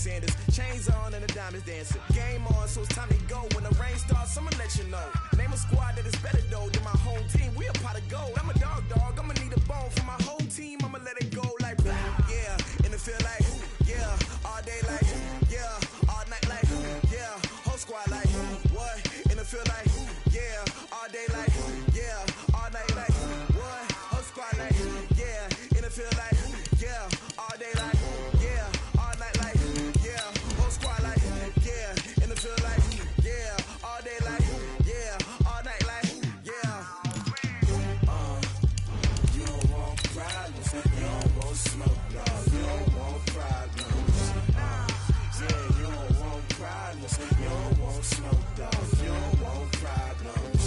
Sanders. Chains on and the diamonds dancing. Game on, so it's time to go. When the rain starts, I'ma let you know. Name a squad that is better though than my home team. We a pot of gold. I'm a dog. I'ma need a bone for my whole team. I'ma let it go like blah. Yeah, and it feel like yeah, all day like yeah, all night like yeah, whole squad like what? And it feel like yeah, all day like yeah, all night like what? Whole squad like yeah, and it feel like yeah, all day like yeah, all night like yeah, whole squad like yeah, and it feel like yeah, all day like yeah, all night like yeah. You don't want problems, you don't want smoke, dog. You don't want problems. Yeah, you don't want problems, you don't want smoke, dog. You don't want problems.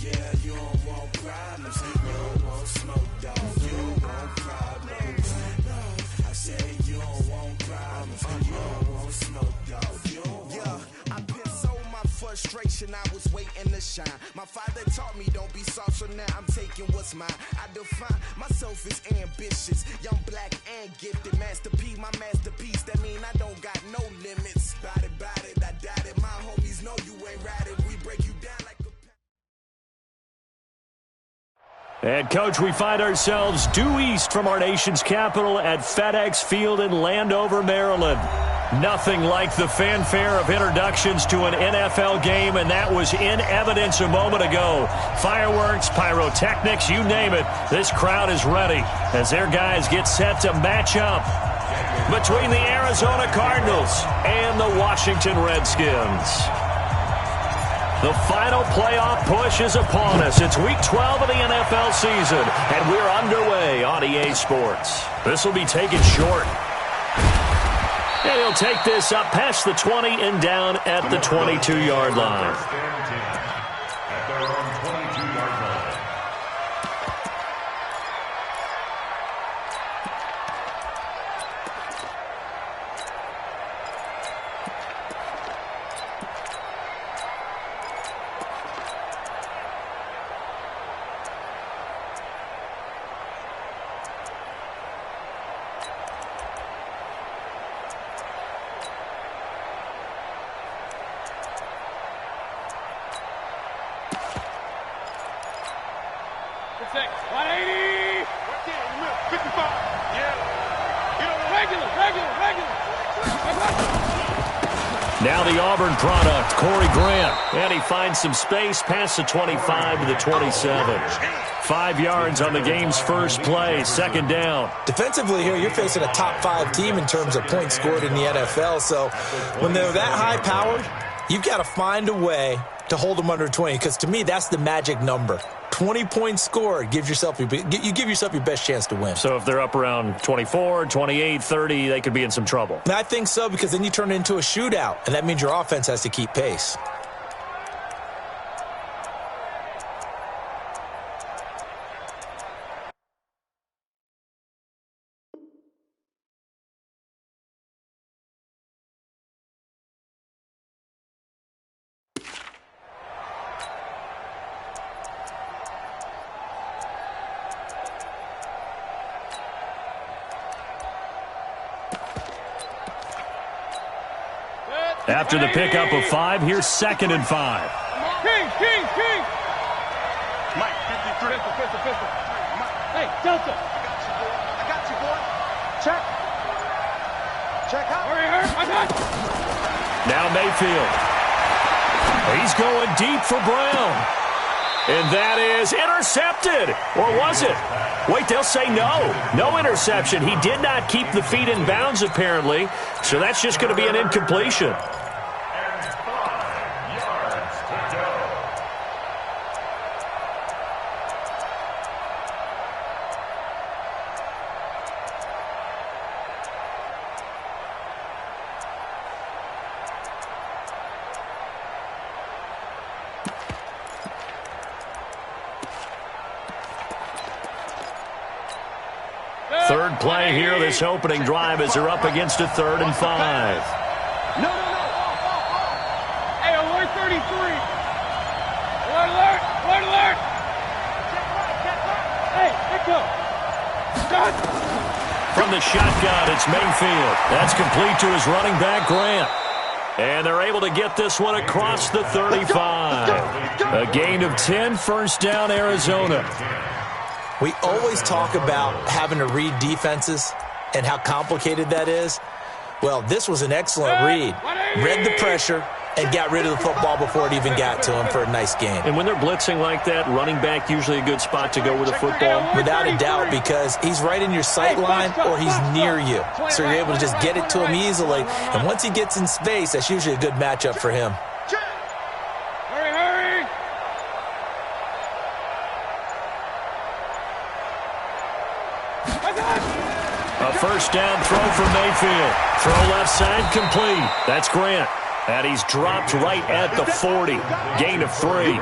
Yeah, you don't want problems, you don't want smoke, dog. You don't want problems. No, I said you don't want problems, you don't want smoke, dog. You don't want. Yeah, I pissed so my frustration, I was waiting to shine. My father taught me don't be soft, so now I'm taking what's mine. I define myself as ambitious, young, black, and gifted. Master P, my masterpiece. That mean I don't got no limits. Bout it, I doubt it. My homies know you ain't ratted. We break you down like a... And, Coach, we find ourselves due east from our nation's capital at FedEx Field in Landover, Maryland. Nothing like the fanfare of introductions to an NFL game, and that was in evidence a moment ago. Fireworks, pyrotechnics, you name it. This crowd is ready as their guys get set to match up between the Arizona Cardinals and the Washington Redskins. The final playoff push is upon us. It's Week 12 of the NFL season, and we're underway on EA Sports. This will be taken short. And he'll take this up past the 20 and down at the 22-yard line. At their own 22-yard line. Now the Auburn product, Corey Grant. And he finds some space past the 25 to the 27. 5 yards on the game's first play, second down. Defensively here, you're facing a top-5 team in terms of points scored in the NFL. So when they're that high-powered, you've got to find a way to hold them under 20. Because to me, that's the magic number. 20 points scored, you give yourself your best chance to win. So if they're up around 24, 28, 30, they could be in some trouble. And I think so, because then you turn it into a shootout, and that means your offense has to keep pace. After the pickup of 5, here's 2nd and 5. King. Mike, 53. Pistol. Hey, Delta. I got you, boy. Check out. Hurry. I got you. Now Mayfield. He's going deep for Brown. And that is intercepted. Or was it? Wait, they'll say no. No interception. He did not keep the feet in bounds, apparently. So that's just going to be an incompletion. Third play here, this opening drive, as they're up against a 3rd and 5. No. Hey, alert 33. Alert. Hey, let go. Stop. From the shotgun, it's Mayfield. That's complete to his running back, Grant. And they're able to get this one across the 35. A gain of 10, first down, Arizona. We always talk about having to read defenses and how complicated that is. Well, this was an excellent read. Read the pressure and got rid of the football before it even got to him for a nice game. And when they're blitzing like that, running back usually a good spot to go with the football? Without a doubt, because he's right in your sight line or he's near you. So you're able to just get it to him easily. And once he gets in space, that's usually a good matchup for him. Hurry! A first down throw for Mayfield. Throw left side complete. That's Grant. And he's dropped right at the 40. Gain of 3.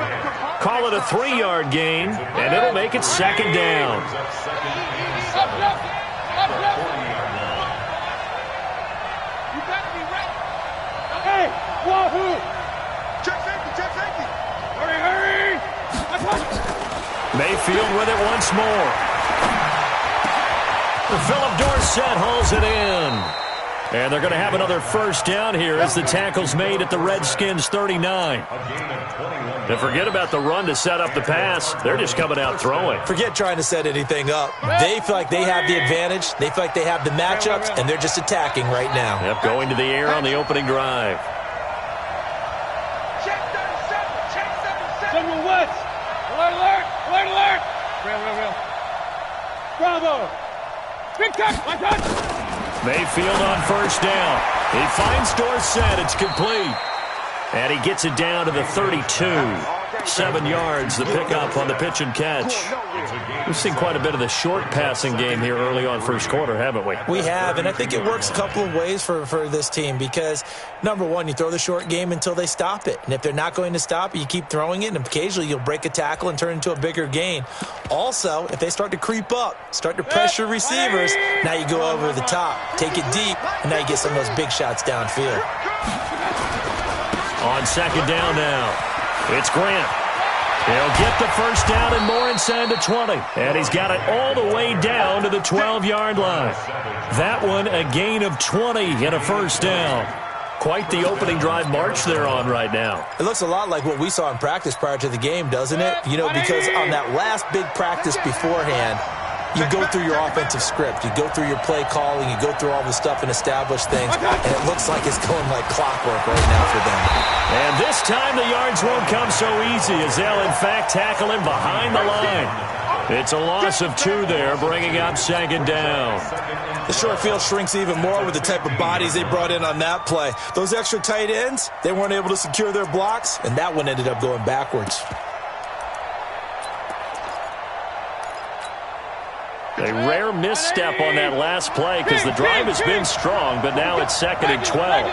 Call it a 3-yard gain, and it'll make it second down. Hey, wahoo! Check safety! Hurry! Mayfield with it once more. Philip Dorsett hauls it in. And they're going to have another first down here as the tackle's made at the Redskins' 39. And forget about the run to set up the pass. They're just coming out throwing. Forget trying to set anything up. They feel like they have the advantage. They feel like they have the matchups, and they're just attacking right now. Yep, going to the air on the opening drive. Check 37! General West! Alert! Real. Bravo! Big touch! Mayfield on first down. He finds Dorsett. It's complete. And he gets it down to the 32. 7 yards, the pickup on the pitch and catch. We've seen quite a bit of the short passing game here early on first quarter, haven't we? We have, and I think it works a couple of ways for this team because, number one, you throw the short game until they stop it. And if they're not going to stop it, you keep throwing it, and occasionally you'll break a tackle and turn into a bigger gain. Also, if they start to creep up, start to pressure receivers, now you go over the top, take it deep, and now you get some of those big shots downfield. On second down now. It's Grant. He'll get the first down and more inside the 20. And he's got it all the way down to the 12-yard line. That one a gain of 20 and a first down. Quite the opening drive march they're on right now. It looks a lot like what we saw in practice prior to the game, doesn't it? You know, because on that last big practice beforehand, you go through your offensive script. You go through your play calling. You go through all the stuff and establish things. And it looks like it's going like clockwork right now for them. And this time the yards won't come so easy as they'll, in fact, tackle him behind the line. It's a loss of 2 there, bringing up second down. The short field shrinks even more with the type of bodies they brought in on that play. Those extra tight ends, they weren't able to secure their blocks, and that one ended up going backwards. A rare misstep on that last play because the drive has been strong, but now it's second and 12.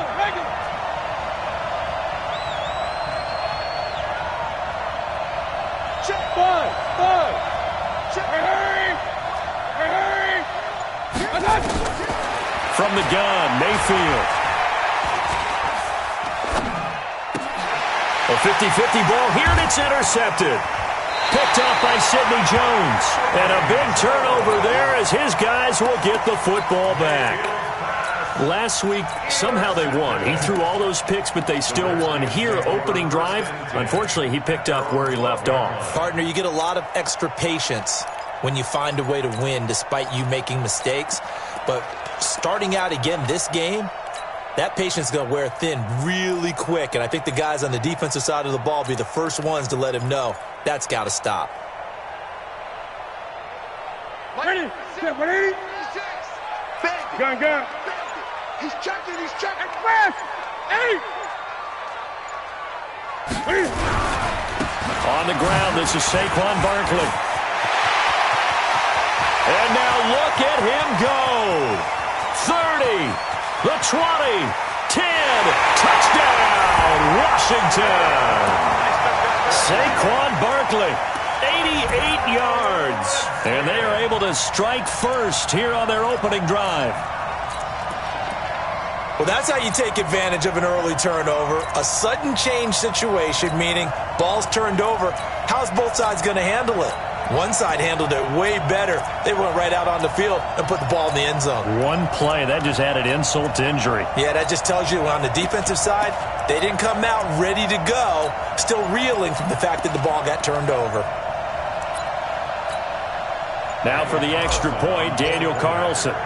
From the gun, Mayfield. A 50-50 ball here, and it's intercepted. Picked up by Sidney Jones. And a big turnover there as his guys will get the football back. Last week, somehow they won. He threw all those picks, but they still won. Here, opening drive, unfortunately, he picked up where he left off. Partner, you get a lot of extra patience when you find a way to win despite you making mistakes. But starting out again this game, that patience is going to wear thin really quick. And I think the guys on the defensive side of the ball will be the first ones to let him know that's got to stop. Ready? Gun. He's checking. Fast! 8! On the ground, this is Saquon Barkley. And now look at him go. 30, the 20, 10, touchdown, Washington. Saquon Barkley, 88 yards. And they are able to strike first here on their opening drive. Well, that's how you take advantage of an early turnover. A sudden change situation, meaning ball's turned over. How's both sides going to handle it? One side handled it way better. They went right out on the field and put the ball in the end zone. One play, that just added insult to injury. Yeah, that just tells you on the defensive side, they didn't come out ready to go, still reeling from the fact that the ball got turned over. Now for the extra point, Daniel Carlson.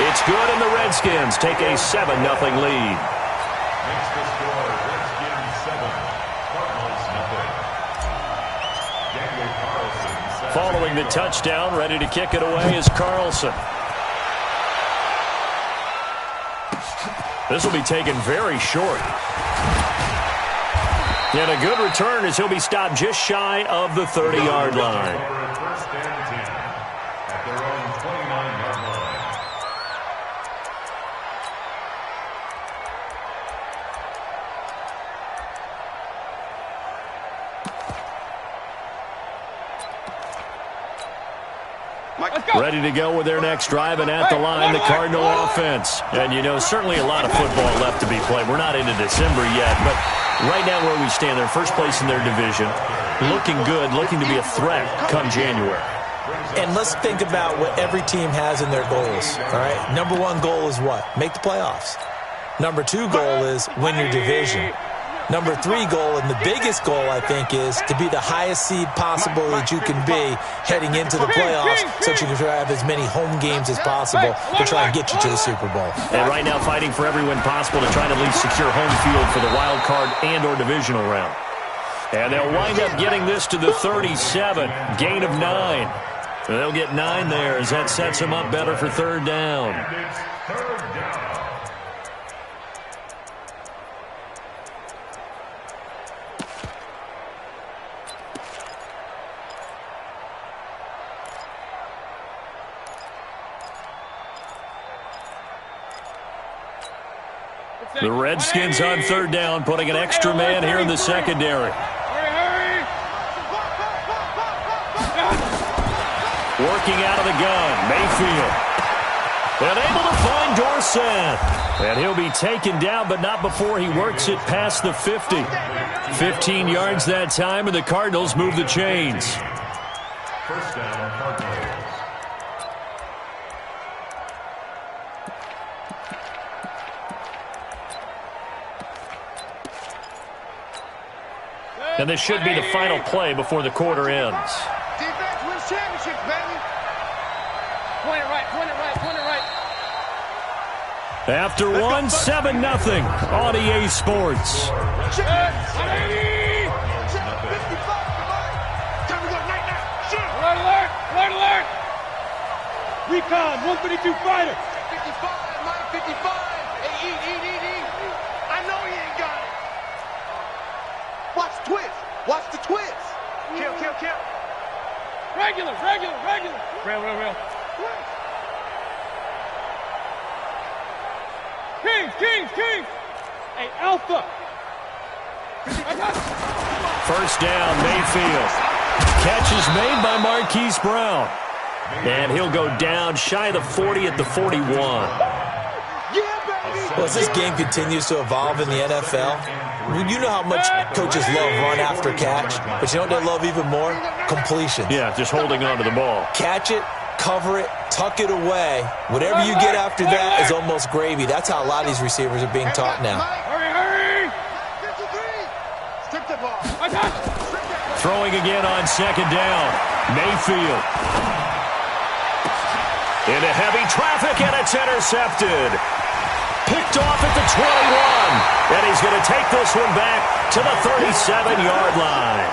It's good, and the Redskins take a 7-0 lead. Makes the score Redskins 7, Cardinals 0. Daniel Carlson. Following the touchdown, ready to kick it away is Carlson. This will be taken very short. And a good return as he'll be stopped just shy of the 30-yard line. First and 10 at their own 29-yard line. Ready to go with their next drive, and at the line, the Cardinal offense. And, you know, certainly a lot of football left to be played. We're not into December yet, but right now where we stand, they're first place in their division. Looking good, looking to be a threat come January. And let's think about what every team has in their goals, all right? Number one goal is what? Make the playoffs. Number two goal is win your division. Number three goal, and the biggest goal, I think, is to be the highest seed possible that you can be heading into the playoffs so that you can have as many home games as possible to try and get you to the Super Bowl. And right now fighting for every win possible to try to at least secure home field for the wild card and or divisional round. And they'll wind up getting this to the 37, gain of 9. They'll get 9 there as that sets them up better for third down. And it's third down. The Redskins on third down, putting an extra man here in the secondary. Working out of the gun, Mayfield. And able to find Dorsett. And he'll be taken down, but not before he works it past the 50. 15 yards that time, and the Cardinals move the chains. First down, Cardinals. And this should be the final play before the quarter ends. Defense wins championships, baby. Point it right, point it right, point it right. After one, 7-0 on EA Sports. Check. 180. Check. 55. Time to go night night. Shoot. Alert, alert, alert, alert. Recon, 132 fighter. 55, Mike, 55. Hey, eat. I know he ain't got it. Watch the twist. Watch the twist. Kill. Regular. Real. Kings. Hey, Alpha. First down, Mayfield. Catch is made by Marquise Brown. And he'll go down shy of the 40 at the 41. Well, as this game continues to evolve in the NFL, you know how much coaches love run after catch, but you know what they love even more? Completions. Yeah, just holding on to the ball. Catch it, cover it, tuck it away. Whatever you get after that is almost gravy. That's how a lot of these receivers are being taught now. Hurry. 53. Strip the ball. Throwing again on second down. Mayfield. Into heavy traffic, and it's intercepted. Picked off at the 21. And he's going to take this one back to the 37-yard line.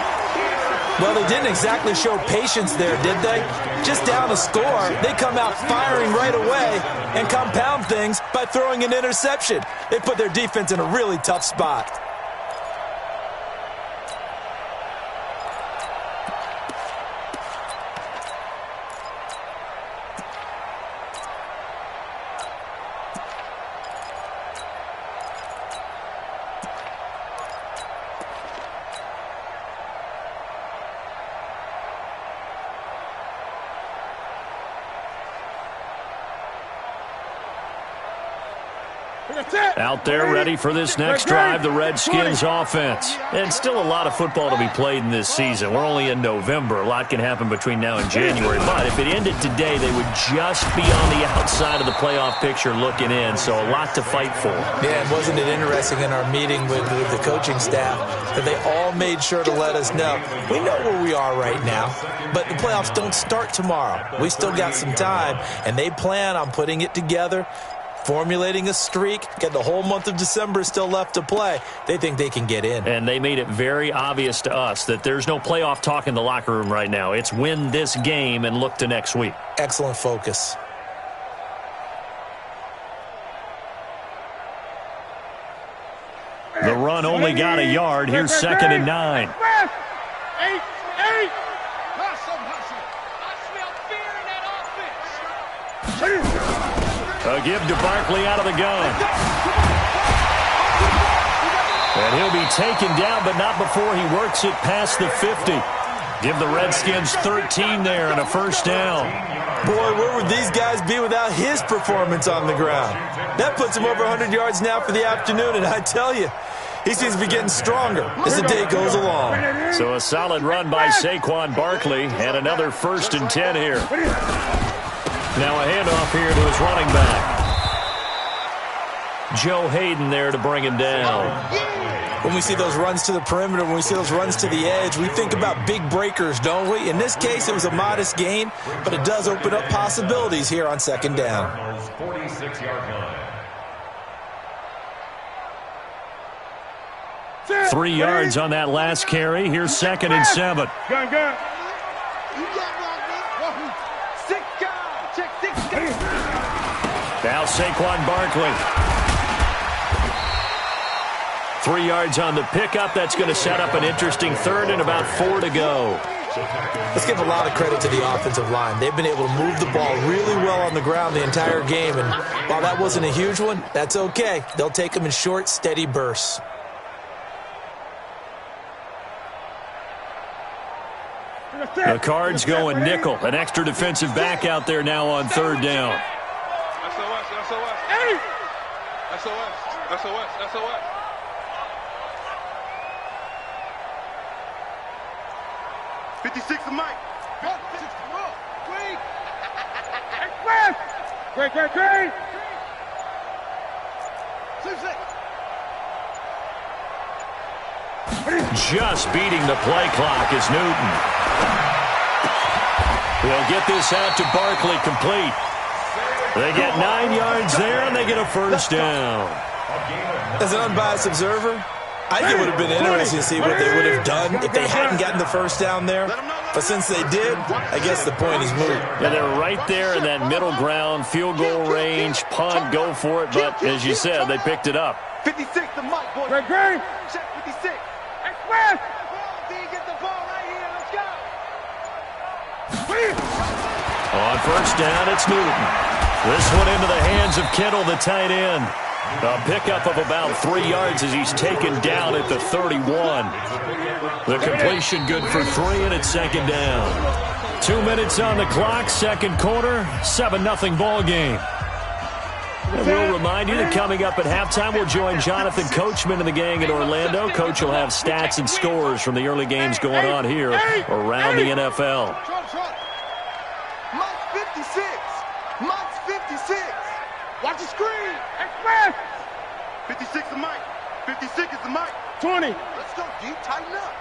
Well, they didn't exactly show patience there, did they? Just down a score, they come out firing right away and compound things by throwing an interception. They put their defense in a really tough spot. Out there ready for this next drive, the Redskins offense. And still a lot of football to be played in this season. We're only in November. A lot can happen between now and January. But if it ended today, they would just be on the outside of the playoff picture looking in. So a lot to fight for. Yeah, and wasn't it interesting in our meeting with the coaching staff that they all made sure to let us know, we know where we are right now, but the playoffs don't start tomorrow. We still got some time, and they plan on putting it together, formulating a streak, get the whole month of December still left to play. They think they can get in. And they made it very obvious to us that there's no playoff talk in the locker room right now. It's win this game and look to next week. Excellent focus. The run only got a yard. Here's 2nd and 9. 8. A give to Barkley out of the gun. And he'll be taken down, but not before he works it past the 50. Give the Redskins 13 there and a first down. Boy, where would these guys be without his performance on the ground? That puts him over 100 yards now for the afternoon, and I tell you, he seems to be getting stronger as the day goes along. So a solid run by Saquon Barkley and another 1st and 10 here. Now a handoff here to his running back. Joe Hayden there to bring him down. When we see those runs to the perimeter, when we see those runs to the edge, we think about big breakers, don't we? In this case, it was a modest gain, but it does open up possibilities here on 2nd down. 46-yard line. 3 yards on that last carry. Here's 2nd and 7. Gun. Now Saquon Barkley. 3 yards on the pickup. That's going to set up an interesting 3rd and about 4 to go. Let's give a lot of credit to the offensive line. They've been able to move the ball really well on the ground the entire game. And while that wasn't a huge one, that's okay. They'll take them in short, steady bursts. The Cards going nickel. An extra defensive back out there now on 3rd down. SOS. 56 to Mike. Great. Just beating the play clock is Newton. They'll get this out to Barkley complete. They get 9 yards there, and they get a first down. As an unbiased observer, I think it would have been interesting to see what they would have done if they hadn't gotten the first down there. But since they did, I guess the point is moot. Yeah, they're right there in that middle ground, field goal range, punt, go for it. But as you said, they picked it up. 56 to Mike, boy. Great. Check 56. Express. Get the ball right here. Let's go. On first down, it's Newton. This one into the hands of Kittle, the tight end. A pickup of about 3 yards as he's taken down at the 31. The completion good for 3, and it's 2nd down. 2 minutes on the clock, 2nd quarter, 7-0 ball game. And we'll remind you that coming up at halftime, we'll join Jonathan Coachman and the gang in Orlando. Coach will have stats and scores from the early games going on here around the NFL. Mike's 56. Mike's 56. Watch the screen. Express. 56 to Mike. 56 is the Mike. 20. Let's go, D. Tighten up.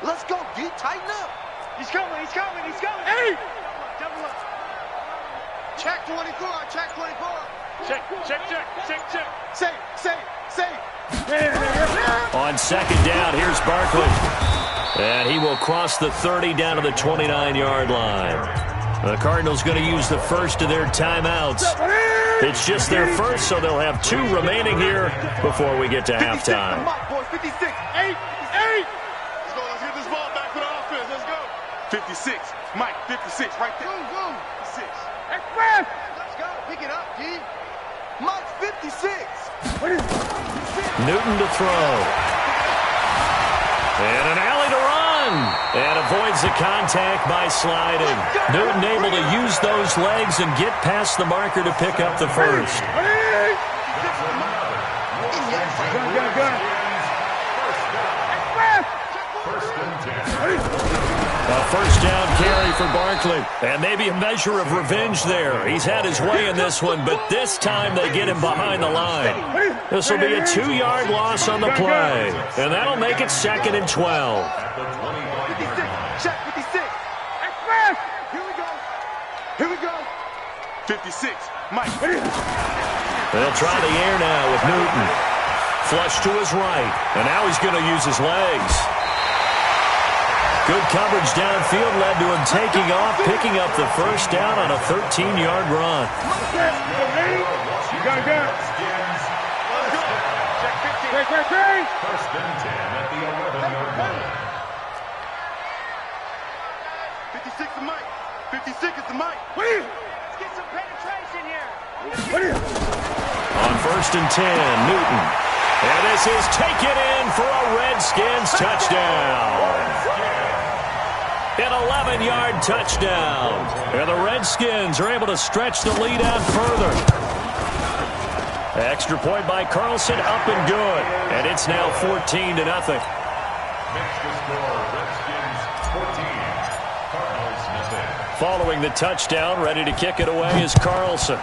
Let's go, D. Tighten up. He's coming. 8. Double up. Check 24. Check 24. Check. Say. On 2nd down, here's Barkley. And he will cross the 30 down to the 29-yard line. The Cardinals going to use the first of their timeouts. It's just their first, so they'll have 2 remaining here before we get to halftime. 56. 8. Let's get this ball back to the offense. Let's go. 56. Mike, 56 right there. Go. 56. Express. Let's go. Pick it up, G. Mike's 56. Newton to throw. And an alley to run. And avoids the contact by sliding. Newton able to use those legs and get past the marker to pick up the first. Gun. A first down carry for Barkley. And maybe a measure of revenge there. He's had his way in this one, but this time they get him behind the line. This will be a 2-yard loss on the play. And that'll make it 2nd and 12. 56. Check 56. Express. Here we go. 56. Mike. They'll try the air now with Newton. Flush to his right. And now he's going to use his legs. Good coverage downfield led to him taking off, picking up the first down on a 13-yard run. You got a gun. Check. First and 10 at the 11-yard line. 56 is Mike. 56 is the Mike. Please. Let's get some penetration here. On first and 10, Newton. And this is taken in for a Redskins touchdown. An 11-yard touchdown. And the Redskins are able to stretch the lead out further. Extra point by Carlson, up and good. And it's now 14-0. Makes the score Redskins 14. Cardinals nothing. Following the touchdown, ready to kick it away is Carlson.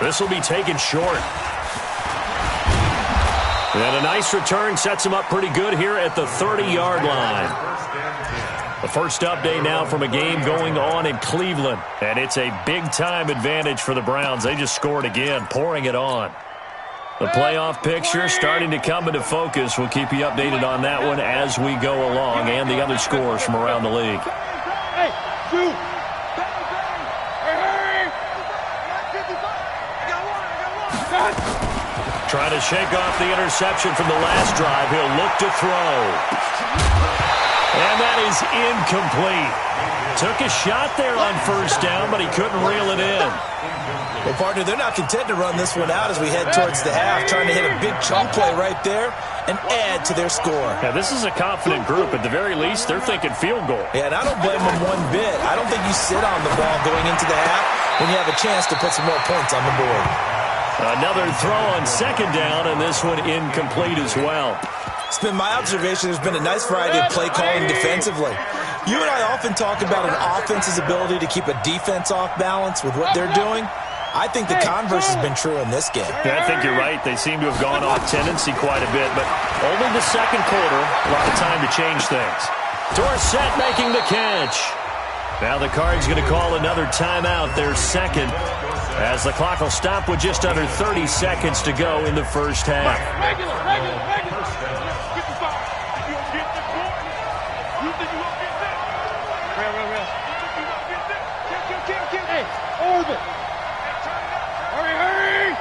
This will be taken short. And a nice return sets him up pretty good here at the 30-yard line. The first update now from a game going on in Cleveland. And it's a big-time advantage for the Browns. They just scored again, pouring it on. The playoff picture starting to come into focus. We'll keep you updated on that one as we go along and the other scores from around the league. Hey, shoot. Trying to shake off the interception from the last drive. He'll look to throw. And that is incomplete. Took a shot there on first down, but he couldn't reel it in. Well, partner, they're not content to run this one out as we head towards the half, trying to hit a big chunk play right there and add to their score. Yeah, this is a confident group. At the very least, they're thinking field goal. Yeah, and I don't blame them one bit. I don't think you sit on the ball going into the half when you have a chance to put some more points on the board. Another throw on second down, and this one incomplete as well. It's been my observation there's been a nice variety of play calling defensively. You and I often talk about an offense's ability to keep a defense off balance with what they're doing. I think the converse has been true in this game. Yeah, I think you're right. They seem to have gone off tendency quite a bit, but only the second quarter, a lot of time to change things. Dorsett making the catch. Now the Cards going to call another timeout, their second, as the clock will stop with just under 30 seconds to go in the first half. Regular. 55. You don't get this one. You think you won't get this? Real. You think you won't get this? Kill. Hey, orbit. Hurry.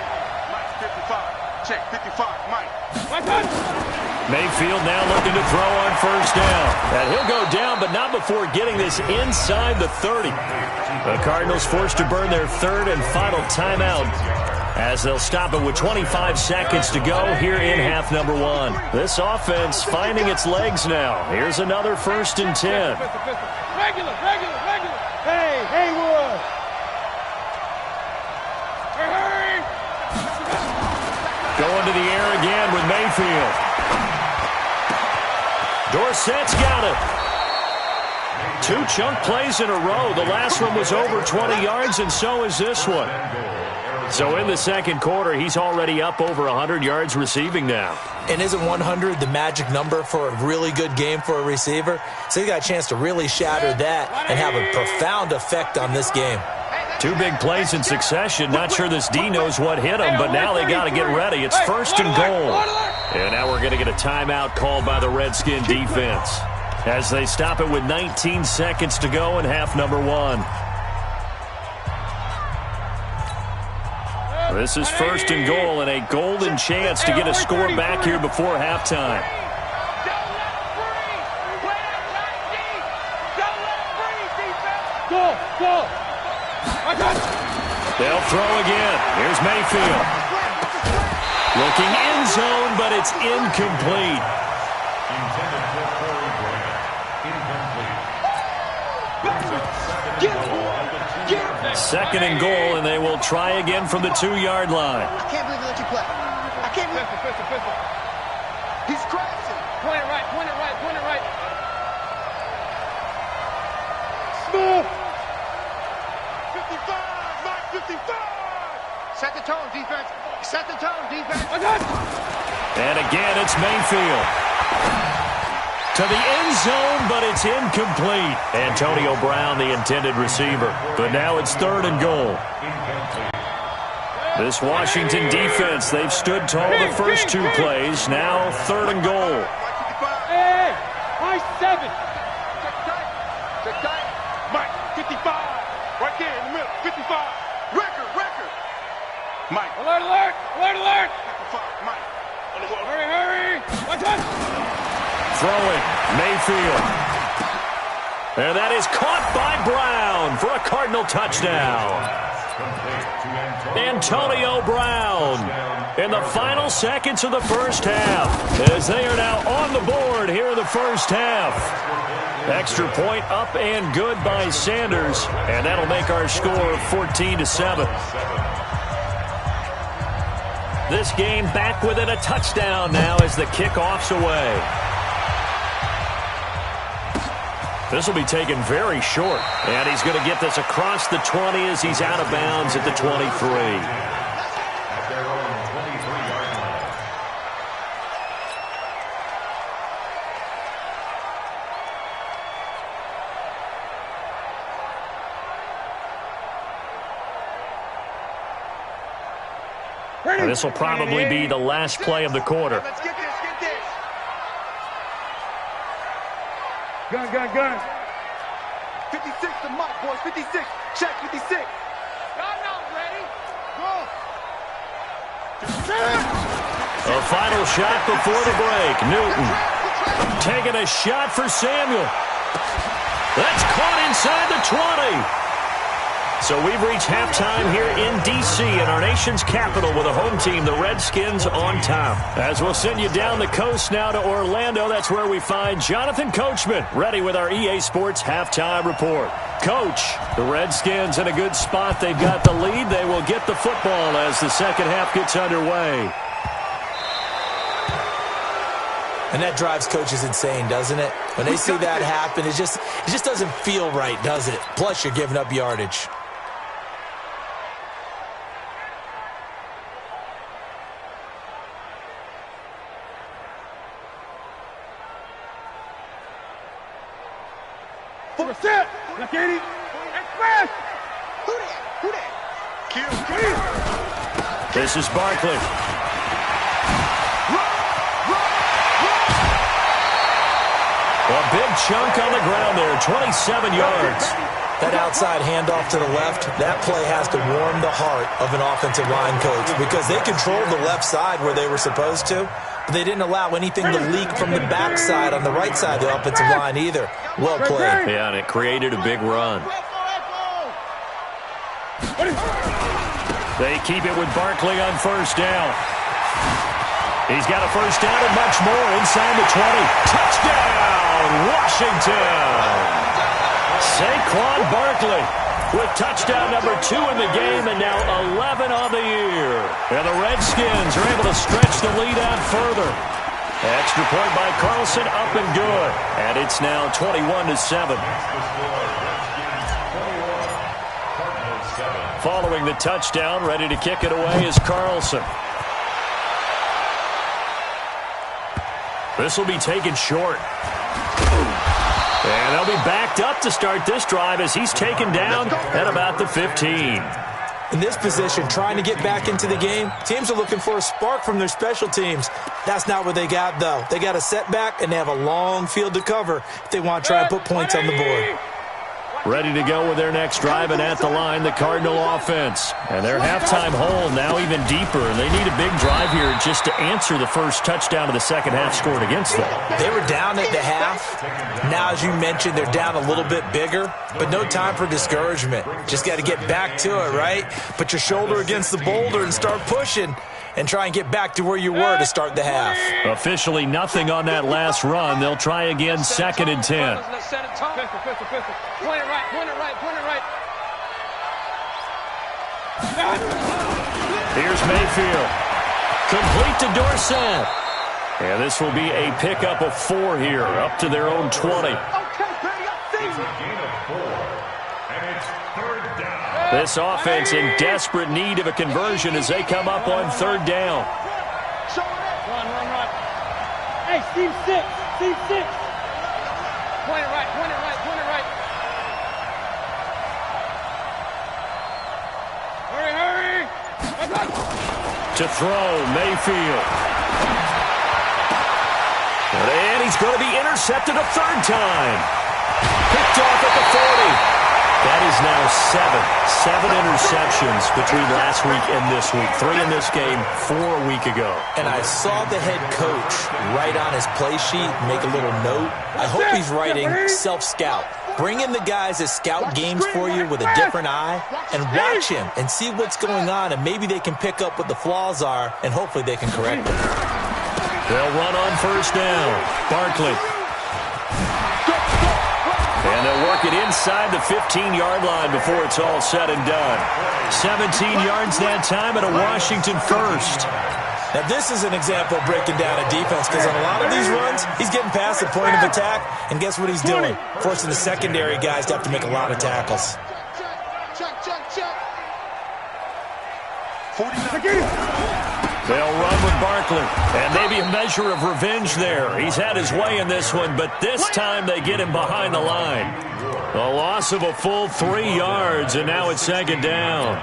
Mike, 55. Check, 55. Mike. My touch. Mayfield now looking to throw on first down. And he'll go down, but not before getting this inside the 30. The Cardinals forced to burn their third and final timeout as they'll stop it with 25 seconds to go here in half number one. This offense finding its legs now. Here's another first and 10. Regular. Hey, Haywood. Hurry. Going to the air again with Mayfield. Dorsett's got it. 2 chunk plays in a row. The last one was over 20 yards, and so is this one. So in the second quarter, he's already up over 100 yards receiving now. And isn't 100 the magic number for a really good game for a receiver? So he got a chance to really shatter that and have a profound effect on this game. 2 big plays in succession. Not sure this D knows what hit him, but now they got to get ready. It's first and goal. And now we're going to get a timeout called by the Redskin defense as they stop it with 19 seconds to go in half number one. This is first and goal and a golden chance to get a score back here before halftime. Go. They'll throw again. Here's Mayfield. Looking end zone, but it's incomplete. Intended for Corey Grant. Incomplete. Brings up second and goal at the 2 Second and goal, and they will try again from the 2-yard line. I can't believe they let you play. I can't believe Pistol. he's crashing. Point it right, point it right, point it right. Smooth. 55, Mike, 55. Set the tone, defense. Set the tone, defense. And again, it's Mayfield. To the end zone, but it's incomplete. Antonio Brown, the intended receiver. But now it's 3rd and goal. This Washington defense, they've stood tall the first 2 plays. Now 3rd and goal. Hey, high 7. Check tight. Mike, 55. Right there in the middle, 55. Record. Mike. Alert, alert, alert, alert. 55, Mike. On the wall. Hurry. Watch out. Throwing, Mayfield. And that is caught by Brown for a Cardinal touchdown. Antonio Brown in the final seconds of the first half, as they are now on the board here in the first half. Extra point up and good by Sanders, and that'll make our score 14-7. This game back within a touchdown now as the kickoff's away. This will be taken very short, and he's going to get this across the 20 as he's out of bounds at the 23. At their own 23-yard line. This will probably be the last play of the quarter. Let's get this. Gun. 56 to Mike, boys. 56. Check, 56. I'm not ready. A final shot before the break. Newton taking a shot for Samuel. That's caught inside the 20. So we've reached halftime here in D.C. in our nation's capital with a home team, the Redskins, on top. As we'll send you down the coast now to Orlando, that's where we find Jonathan Coachman, ready with our EA Sports halftime report. Coach, the Redskins in a good spot. They've got the lead. They will get the football as the second half gets underway. And that drives coaches insane, doesn't it? When they see that happen, it just doesn't feel right, does it? Plus, you're giving up yardage. Set. Look at it. Express. Who that? Kill. This is Barkley. A big chunk on the ground there, 27 yards. That outside handoff to the left, that play has to warm the heart of an offensive line coach because they controlled the left side where they were supposed to, but they didn't allow anything to leak from the backside on the right side of the offensive line either. Well played. Yeah, and it created a big run. They keep it with Barkley on first down. He's got a first down and much more inside the 20. Touchdown, Washington! Saquon Barkley with touchdown number 2 in the game and now 11 on the year. And the Redskins are able to stretch the lead out further. Extra point by Carlson, up and good. And it's now 21-7. Following the touchdown, ready to kick it away is Carlson. This will be taken short. And they'll be backed up to start this drive as he's taken down at about the 15. In this position, trying to get back into the game, teams are looking for a spark from their special teams. That's not what they got, though. They got a setback, and they have a long field to cover if they want to try and put points on the board. Ready to go with their next drive, and at the line, the Cardinal offense. And their halftime hole now even deeper, and they need a big drive here just to answer the first touchdown of the second half scored against them. They were down at the half. Now, as you mentioned, they're down a little bit bigger, but no time for discouragement. Just got to get back to it, right? Put your shoulder against the boulder and start pushing and try and get back to where you were to start the half. Officially nothing on that last run. They'll try again, 2nd and 10. Pistol. Point it right. Here's Mayfield. Complete to Dorsett. And this will be a pickup of 4 here, up to their own 20. This offense in desperate need of a conversion as they come up on 3rd down. Run. Hey, Steve 6. Point it right. Hurry. To throw, Mayfield. And he's going to be intercepted a 3rd time. Picked off at the 40. That is now 7 interceptions between last week and this week. 3 in this game, 4 a week ago. And I saw the head coach write on his play sheet, make a little note. I hope he's writing self-scout. Bring in the guys that scout games for you with a different eye and watch him and see what's going on, and maybe they can pick up what the flaws are, and hopefully they can correct them. They'll run on 1st down. Barkley. And they'll work it inside the 15-yard line before it's all said and done. 17 yards that time at a Washington 1st. Now, this is an example of breaking down a defense, because on a lot of these runs, he's getting past the point of attack, and guess what he's doing? Forcing the secondary guys to have to make a lot of tackles. They'll run with Barkley, and maybe a measure of revenge there. He's had his way in this one, but this time they get him behind the line. A loss of a full 3 yards, and now it's 2nd down.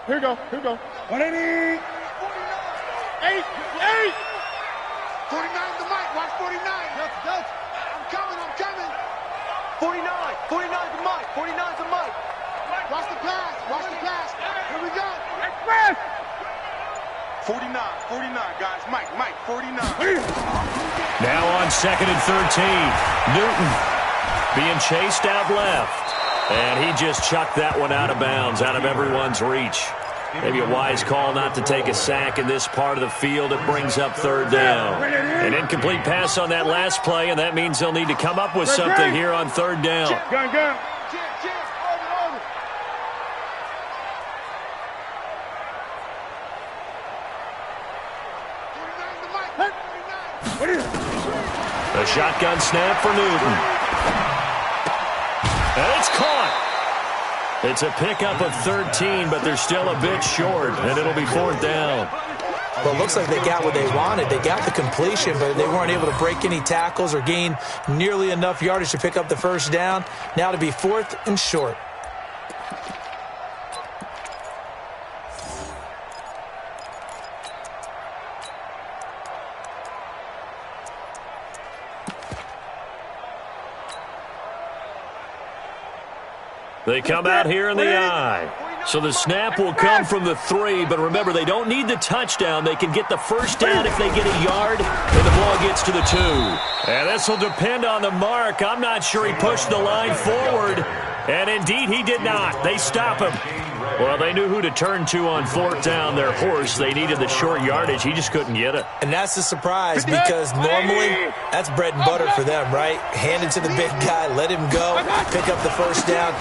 Here we go. 180. 8. 49 to Mike. Watch 49. That's. I'm coming. 49 to Mike. 49 to Mike. Watch the pass. Here we go. Express. 49, guys. Mike, 49. Now on 2nd and 13. Newton being chased out left. And he just chucked that one out of bounds, out of everyone's reach. Maybe a wise call not to take a sack in this part of the field. It brings up 3rd down. An incomplete pass on that last play, and that means they'll need to come up with something here on 3rd down. Gun. A shotgun snap for Newton. And it's caught. It's a pickup of 13, but they're still a bit short, and it'll be 4th down. Well, it looks like they got what they wanted. They got the completion, but they weren't able to break any tackles or gain nearly enough yardage to pick up the 1st down. Now to be 4th and short. They come out here in the I. So the snap will come from the 3, but remember, they don't need the touchdown. They can get the 1st down if they get a yard, and the ball gets to the 2. And this will depend on the mark. I'm not sure he pushed the line forward, and indeed he did not. They stop him. Well, they knew who to turn to on 4th down. Their horse, they needed the short yardage. He just couldn't get it. And that's a surprise, because normally that's bread and butter for them, right? Hand it to the big guy, let him go, pick up the 1st down.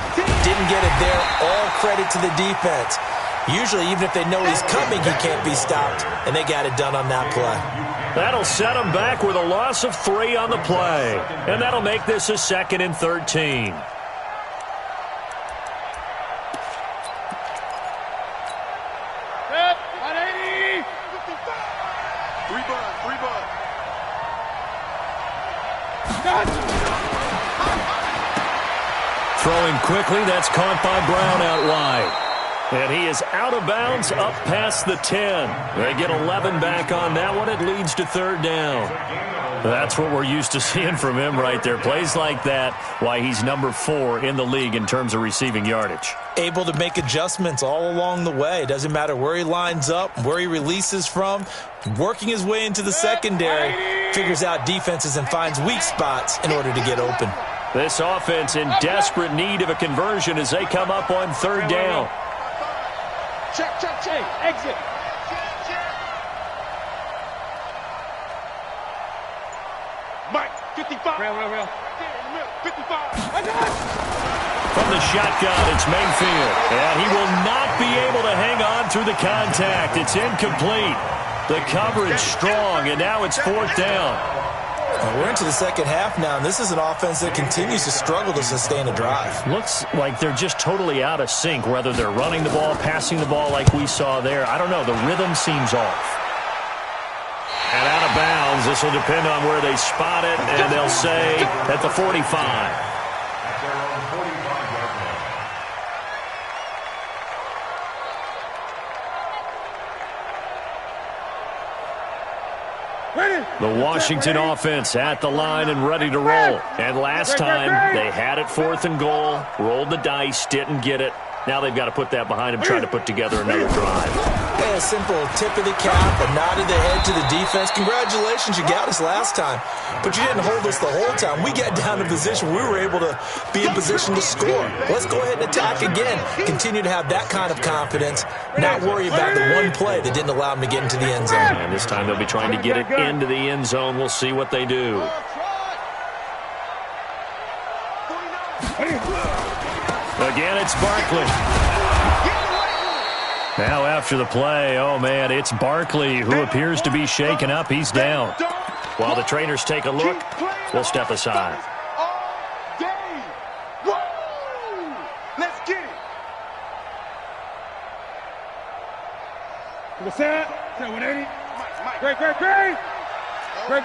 Didn't get it there. All credit to the defense. Usually, even if they know he's coming, he can't be stopped, and they got it done on that play. That'll set him back with a loss of 3 on the play. And that'll make this a 2nd and 13. Throwing quickly, that's caught by Brown out wide. And he is out of bounds up past the 10. They get 11 back on that one. It leads to 3rd down. That's what we're used to seeing from him right there. Plays like that, why he's number 4 in the league in terms of receiving yardage. Able to make adjustments all along the way. Doesn't matter where he lines up, where he releases from. Working his way into the secondary. Figures out defenses and finds weak spots in order to get open. This offense in desperate need of a conversion as they come up on 3rd down. Check, check, check. Hey, exit. Mike, 55. Real. 55. From the shotgun, it's Mayfield. And he will not be able to hang on through the contact. It's incomplete. The coverage strong, and now it's 4th down. We're into the second half now, and this is an offense that continues to struggle to sustain a drive. Looks like they're just totally out of sync, whether they're running the ball, passing the ball like we saw there. I don't know. The rhythm seems off. And out of bounds. This will depend on where they spot it, and they'll say at the 45. At their own 45-yard line. The Washington offense at the line and ready to roll. And last time, they had it 4th and goal, rolled the dice, didn't get it. Now they've got to put that behind them, try to put together another drive. A simple tip of the cap, a nod of the head to the defense. Congratulations, you got us last time. But you didn't hold us the whole time. We got down in position. We were able to be in position to score. Let's go ahead and attack again. Continue to have that kind of confidence. Not worry about the one play that didn't allow them to get into the end zone. And this time they'll be trying to get it into the end zone. We'll see what they do. Again, it's Barkley. Now after the play, oh man, it's Barkley who appears to be shaken up. He's down. While the trainers take a look, we'll step aside. Let's get it. What's that? 180. Great. Great. Oh,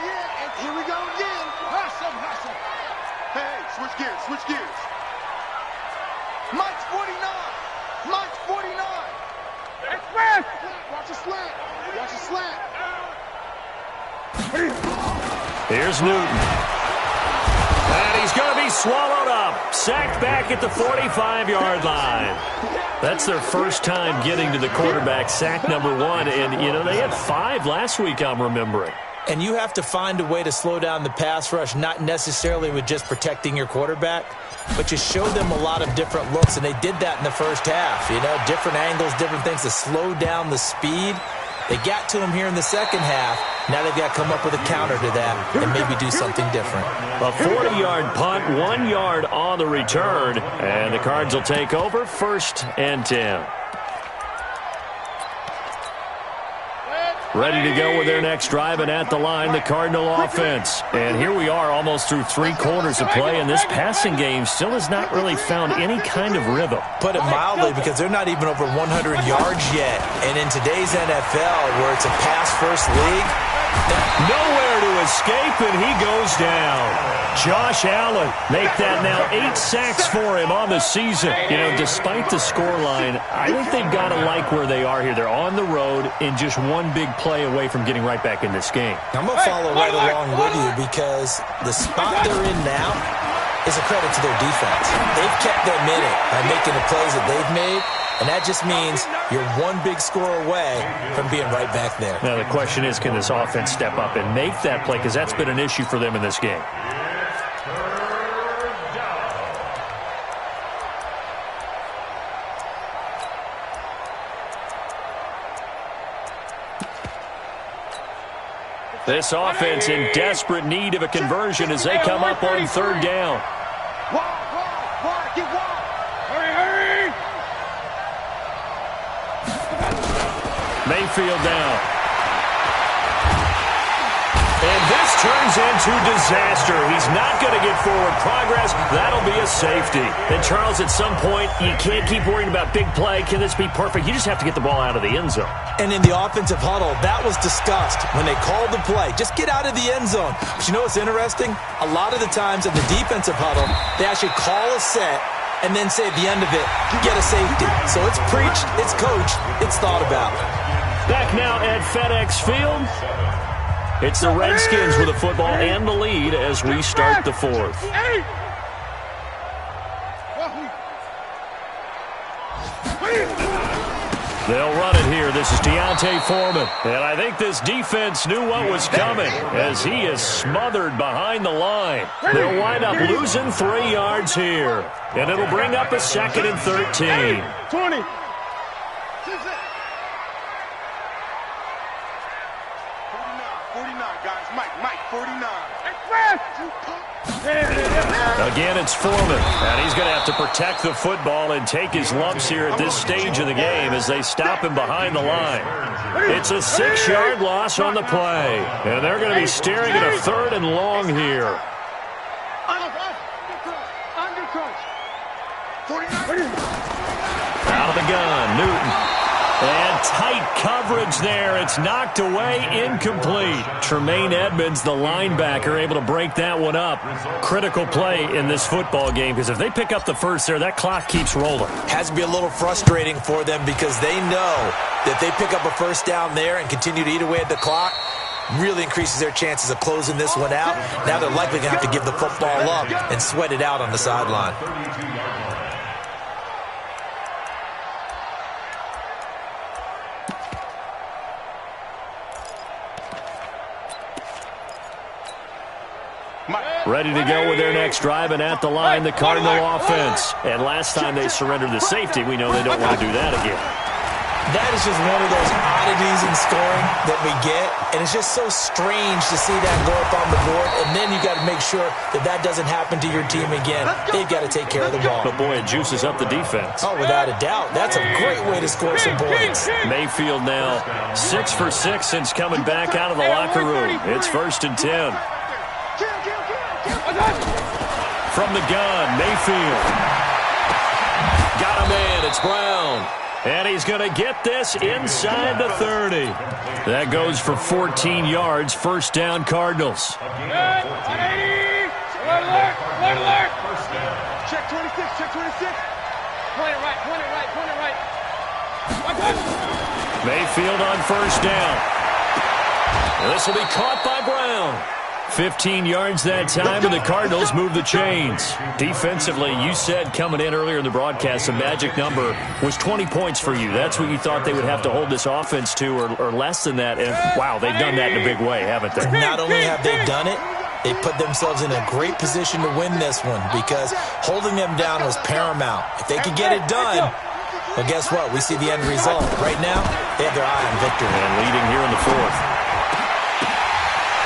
yeah, and here we go again. Hustle. Hey, switch gears. Mike's 49. Express! Watch a slant. Here's Newton. And he's going to be swallowed up. Sacked back at the 45-yard line. That's their first time getting to the quarterback, sack number 1. And, you know, they had 5 last week, I'm remembering. And you have to find a way to slow down the pass rush, not necessarily with just protecting your quarterback, but you show them a lot of different looks, and they did that in the first half. You know, different angles, different things to slow down the speed. They got to him here in the second half. Now they've got to come up with a counter to that and maybe do something different. A 40-yard punt, 1 yard on the return, and the Cards will take over 1st and 10. Ready to go with their next drive, and at the line, the Cardinal offense. And here we are almost through 3 quarters of play, and this passing game still has not really found any kind of rhythm. Put it mildly, because they're not even over 100 yards yet. And in today's NFL, where it's a pass-first league, nowhere to escape, and he goes down. Josh Allen make that now 8 sacks for him on the season. You know, despite the scoreline, I think they've got to like where they are here. They're on the road and just one big play away from getting right back in this game. I'm going to follow right along with you, because the spot they're in now is a credit to their defense. They've kept them in it by making the plays that they've made, and that just means you're one big score away from being right back there. Now, the question is, can this offense step up and make that play? Because that's been an issue for them in this game. This offense in desperate need of a conversion as they come up on 3rd down. Wide, get wide. Hurry! Mayfield down. And this turns into disaster. He's not going to get forward progress. That'll be a safety. And, Charles, at some point, you can't keep worrying about big play. Can this be perfect? You just have to get the ball out of the end zone. And in the offensive huddle, that was discussed when they called the play. Just get out of the end zone. But you know what's interesting? A lot of the times in the defensive huddle, they actually call a set and then say at the end of it, get a safety. So it's preached, it's coached, it's thought about. Back now at FedEx Field. It's the Redskins with the football and the lead as we start the 4th. They'll run it here. This is Deontay Foreman. And I think this defense knew what was coming as he is smothered behind the line. They'll wind up losing 3 yards here. And it'll bring up a 2nd and 13. 20. Guys, Mike, 49. Again, it's Foreman, and he's going to have to protect the football and take his lumps here at this stage of the game as they stop him behind the line. It's a 6-yard loss on the play, and they're going to be staring at a 3rd and long here. Out of the gun, Newton. And tight coverage there. It's knocked away, incomplete. Tremaine Edmonds, the linebacker, able to break that one up. Critical play in this football game because if they pick up the first there, that clock keeps rolling. Has to be a little frustrating for them because they know that they pick up a first down there and continue to eat away at the clock. Really increases their chances of closing this one out. Now they're likely going to have to give the football up and sweat it out on the sideline. Ready to go with their next drive, and at the line, the Cardinal offense. And last time they surrendered the safety, we know they don't want to do that again. That is just one of those oddities in scoring that we get, and it's just so strange to see that go up on the board, and then you got to make sure that that doesn't happen to your team again. They've got to take care of the ball. But, boy, it juices up the defense. Oh, without a doubt. That's a great way to score some points. Mayfield now 6 for 6 since coming back out of the locker room. It's 1st and 10. From the gun, Mayfield. Got a man, it's Brown. And he's going to get this inside the 30. That goes for 14 yards, 1st down Cardinals. Alert, alert. Check 26, check 26. Point it right. Mayfield on 1st down. This will be caught by Brown. 15 yards that time, and the Cardinals move the chains. Defensively, you said coming in earlier in the broadcast, the magic number was 20 points for you. That's what you thought they would have to hold this offense to, or less than that. And, wow, they've done that in a big way, haven't they? Not only have they done it, they put themselves in a great position to win this one because holding them down was paramount. If they could get it done, well, guess what? We see the end result. Right now, they have their eye on victory. And leading here in the 4th.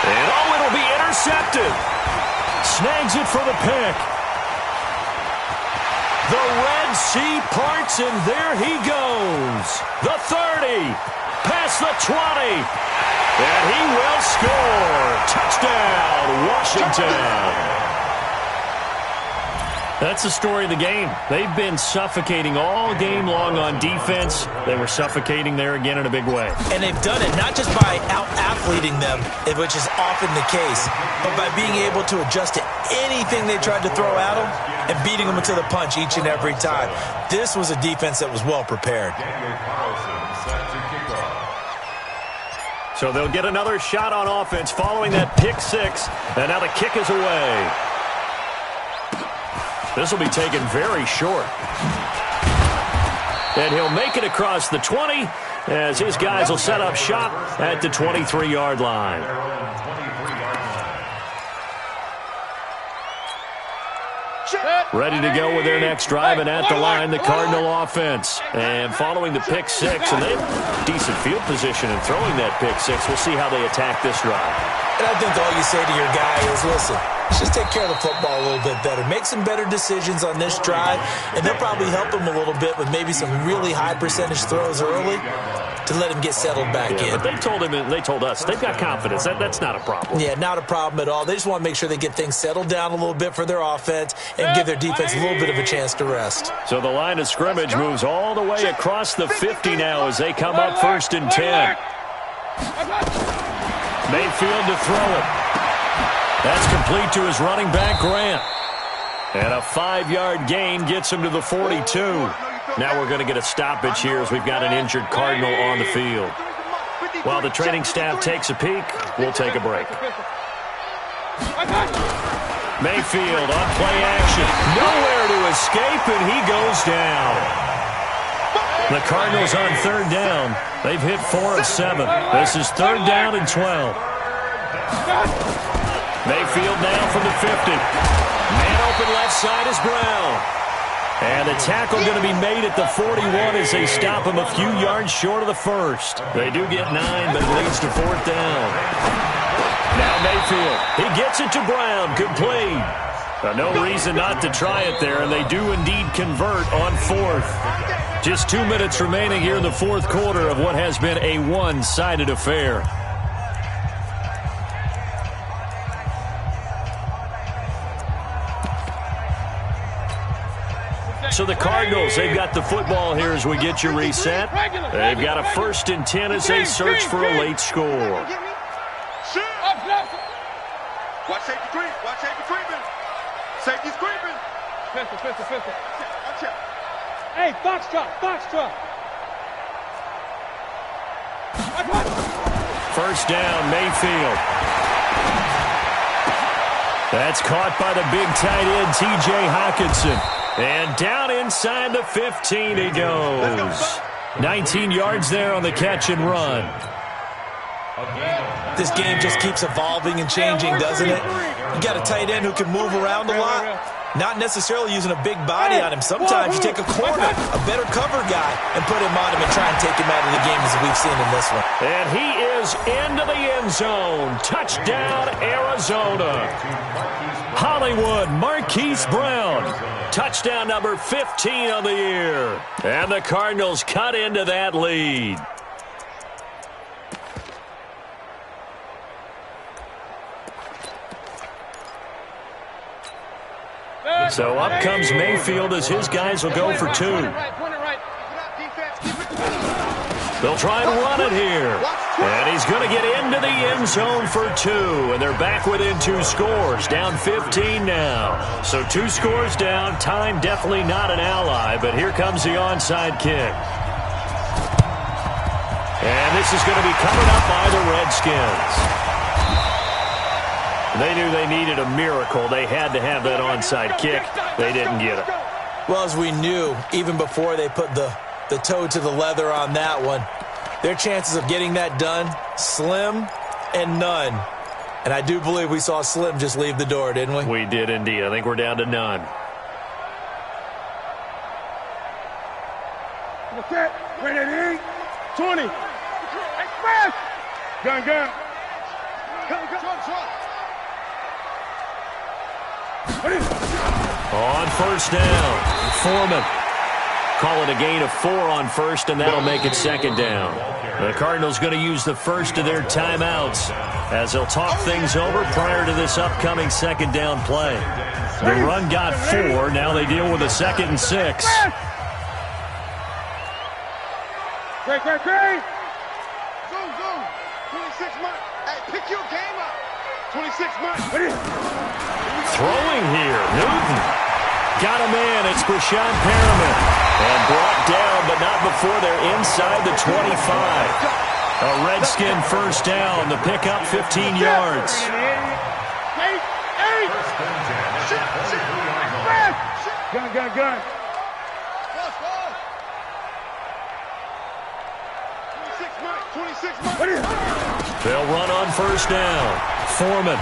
And, it'll be intercepted. Snags it for the pick. The Red Sea parts, and there he goes. The 30, past the 20, and he will score. Touchdown, Washington. That's the story of the game. They've been suffocating all game long on defense. They were suffocating there again in a big way. And they've done it not just by out-athleting them, which is often the case, but by being able to adjust to anything they tried to throw at them and beating them to the punch each and every time. This was a defense that was well prepared. So they'll get another shot on offense following that pick 6, and now the kick is away. This will be taken very short. And he'll make it across the 20 as his guys will set up shop at the 23-yard line. Ready to go with their next drive, and at the line, the Cardinal offense. And following the pick 6, and they have decent field position in throwing that pick 6. We'll see how they attack this drive. And I think all you say to your guy is, listen, let's just take care of the football a little bit better. Make some better decisions on this drive, and they'll probably help him a little bit with maybe some really high percentage throws early to let him get settled back in. But they told us they've got confidence. That's not a problem. Yeah, not a problem at all. They just want to make sure they get things settled down a little bit for their offense and give their defense a little bit of a chance to rest. So the line of scrimmage moves all the way across the 50 now as they come up 1st and 10. Mayfield to throw it. That's complete to his running back, Grant. And a 5-yard gain gets him to the 42. Now we're going to get a stoppage here as we've got an injured Cardinal on the field. While the training staff takes a peek, we'll take a break. Mayfield on play action. Nowhere to escape, and he goes down. The Cardinals on 3rd down. They've hit 4 of 7. This is 3rd down and 12. Mayfield now from the 50. Man open left side is Brown. And the tackle going to be made at the 41 as they stop him a few yards short of the first. They do get 9, but it leads to 4th down. Now Mayfield, he gets it to Brown, complete. No reason not to try it there, and they do indeed convert on 4th. Just 2 minutes remaining here in the 4th quarter of what has been a one-sided affair. So the Cardinals, they've got the football here as we get you reset. They've got a 1st and 10 as they search for a late score. Watch safety creep. Watch safety creeping. Safety's creeping. Pistol. Watch out. Hey, Foxtrot. 1st down, Mayfield. That's caught by the big tight end, T.J. Hockenson. And down inside the 15 he goes. 19 yards there on the catch and run. This game just keeps evolving and changing, doesn't it? You got a tight end who can move around a lot, not necessarily using a big body on him. Sometimes you take a corner, a better cover guy, and put him on him and try and take him out of the game as we've seen in this one. And he is into the end zone. Touchdown, Arizona. Hollywood, Marquise Brown. Touchdown number 15 on the year. And the Cardinals cut into that lead. So up comes Mayfield as his guys will go for 2. They'll try and run it here. And he's going to get into the end zone for 2. And they're back within 2 scores. Down 15 now. So 2 scores down. Time definitely not an ally. But here comes the onside kick. And this is going to be covered up by the Redskins. They knew they needed a miracle. They had to have that onside kick. They didn't get it. Well, as we knew, even before they put the toe to the leather on that one, their chances of getting that done, slim and none. And I do believe we saw Slim just leave the door, didn't we? We did indeed. I think we're down to none. Set. Ready, 20. Express. Gun. On 1st down, Foreman. Call it a gain of 4 on 1st, and that'll make it 2nd down. The Cardinals going to use the first of their timeouts as they'll talk things over prior to this upcoming 2nd down play. The run got 4. Now they deal with a 2nd and 6. Great. Zoom. 26 months. Hey, pick your game up. 26 months. Throwing here, Newton. Got a man, it's Brashad Perriman. And brought down, but not before they're inside the 25. A Redskin 1st down, the pickup 15 yards. Gun. 26 months. They'll run on 1st down. Foreman.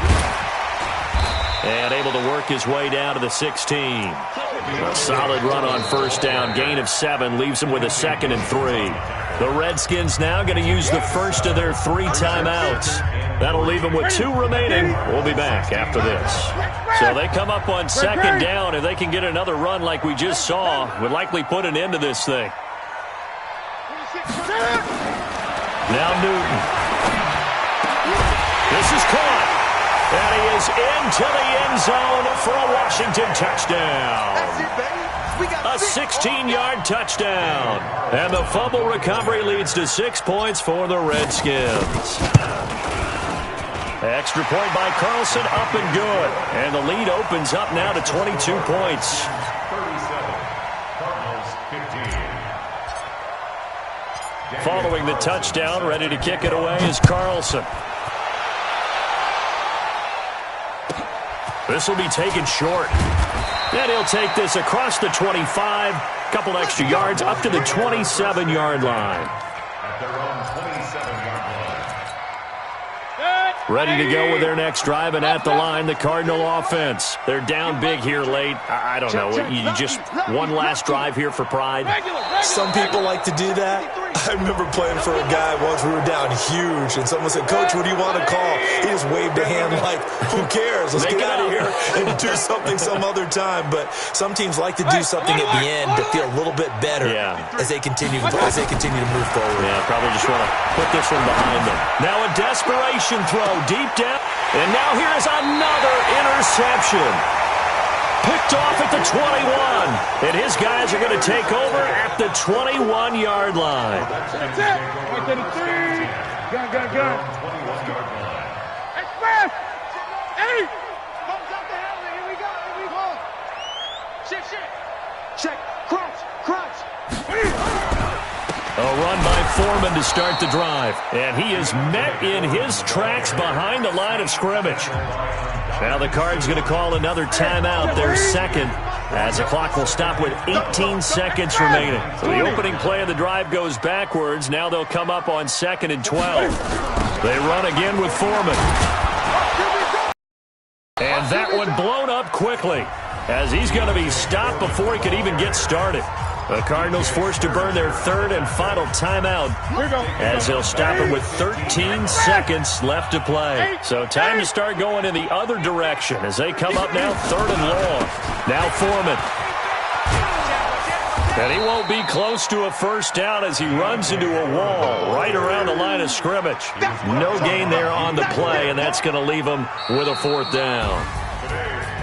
And able to work his way down to the 16. A solid run on 1st down. Gain of 7 leaves them with a 2nd and 3. The Redskins now going to use the first of their 3 timeouts. That'll leave them with 2 remaining. We'll be back after this. So they come up on 2nd down. If they can get another run like we just saw, would likely put an end to this thing. Now Newton. This is caught. And he is into the end zone for a Washington touchdown. A 16-yard touchdown. And the fumble recovery leads to 6 points for the Redskins. Extra point by Carlson, up and good. And the lead opens up now to 22 points. 37, Cardinals 15. Following the touchdown, ready to kick it away is Carlson. This will be taken short. And he'll take this across the 25. Couple extra yards up to the 27-yard line. At their own 27-yard line. Ready to go with their next drive, and at the line, the Cardinal offense. They're down big here late. I don't know. You just one last drive here for pride? Some people like to do that. I remember playing for a guy once. We were down huge, and someone said, "Coach, what do you want to call?" He just waved a hand like, "Who cares? Let's get out of here and do something some other time." But some teams like to do something at the end to feel a little bit better as they continue to move forward. Yeah, probably just want to put this one behind them. Now a desperation throw deep down, and now here is another interception. Picked off at the 21, and his guys are going to take over at the 21-yard line. That's it. Right to the 3. Gun. 21-yard line. Express. 8. Comes up the helmet. Here we go. Shift. Check. Crunch. A run by Foreman to start the drive, and he is met in his tracks behind the line of scrimmage. Now the Cards going to call another timeout, their second, as the clock will stop with 18 seconds remaining. So the opening play of the drive goes backwards. Now they'll come up on 2nd and 12. They run again with Foreman. And that one blown up quickly, as he's going to be stopped before he could even get started. The Cardinals forced to burn their third and final timeout, as they'll stop it with 13 seconds left to play. So time to start going in the other direction as they come up now 3rd and long. Now Foreman. And he won't be close to a first down as he runs into a wall right around the line of scrimmage. No gain there on the play, and that's going to leave him with a 4th down.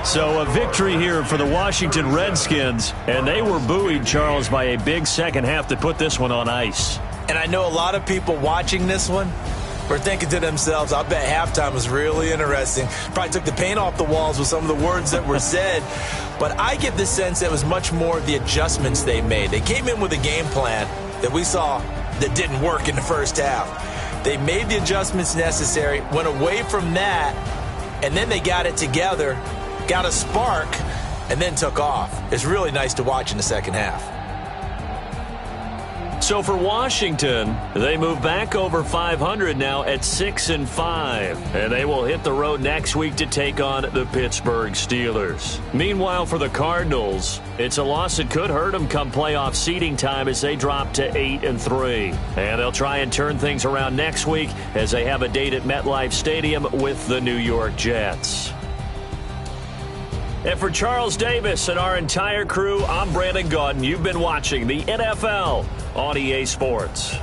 So a victory here for the Washington Redskins, and they were buoyed, Charles, by a big second half that put this one on ice. And I know a lot of people watching this one were thinking to themselves, I bet halftime was really interesting. Probably took the paint off the walls with some of the words that were said. But I get the sense it was much more the adjustments they made. They came in with a game plan that we saw that didn't work in the first half. They made the adjustments necessary, went away from that, and then they got it together, got a spark, and then took off. It's really nice to watch in the second half. So for Washington, they move back over 500 now at 6-5, and they will hit the road next week to take on the Pittsburgh Steelers. Meanwhile, for the Cardinals, it's a loss that could hurt them come playoff seeding time as they drop to 8-3, and they'll try and turn things around next week as they have a date at MetLife Stadium with the New York Jets. And for Charles Davis and our entire crew, I'm Brandon Gaudin. You've been watching the NFL on EA Sports.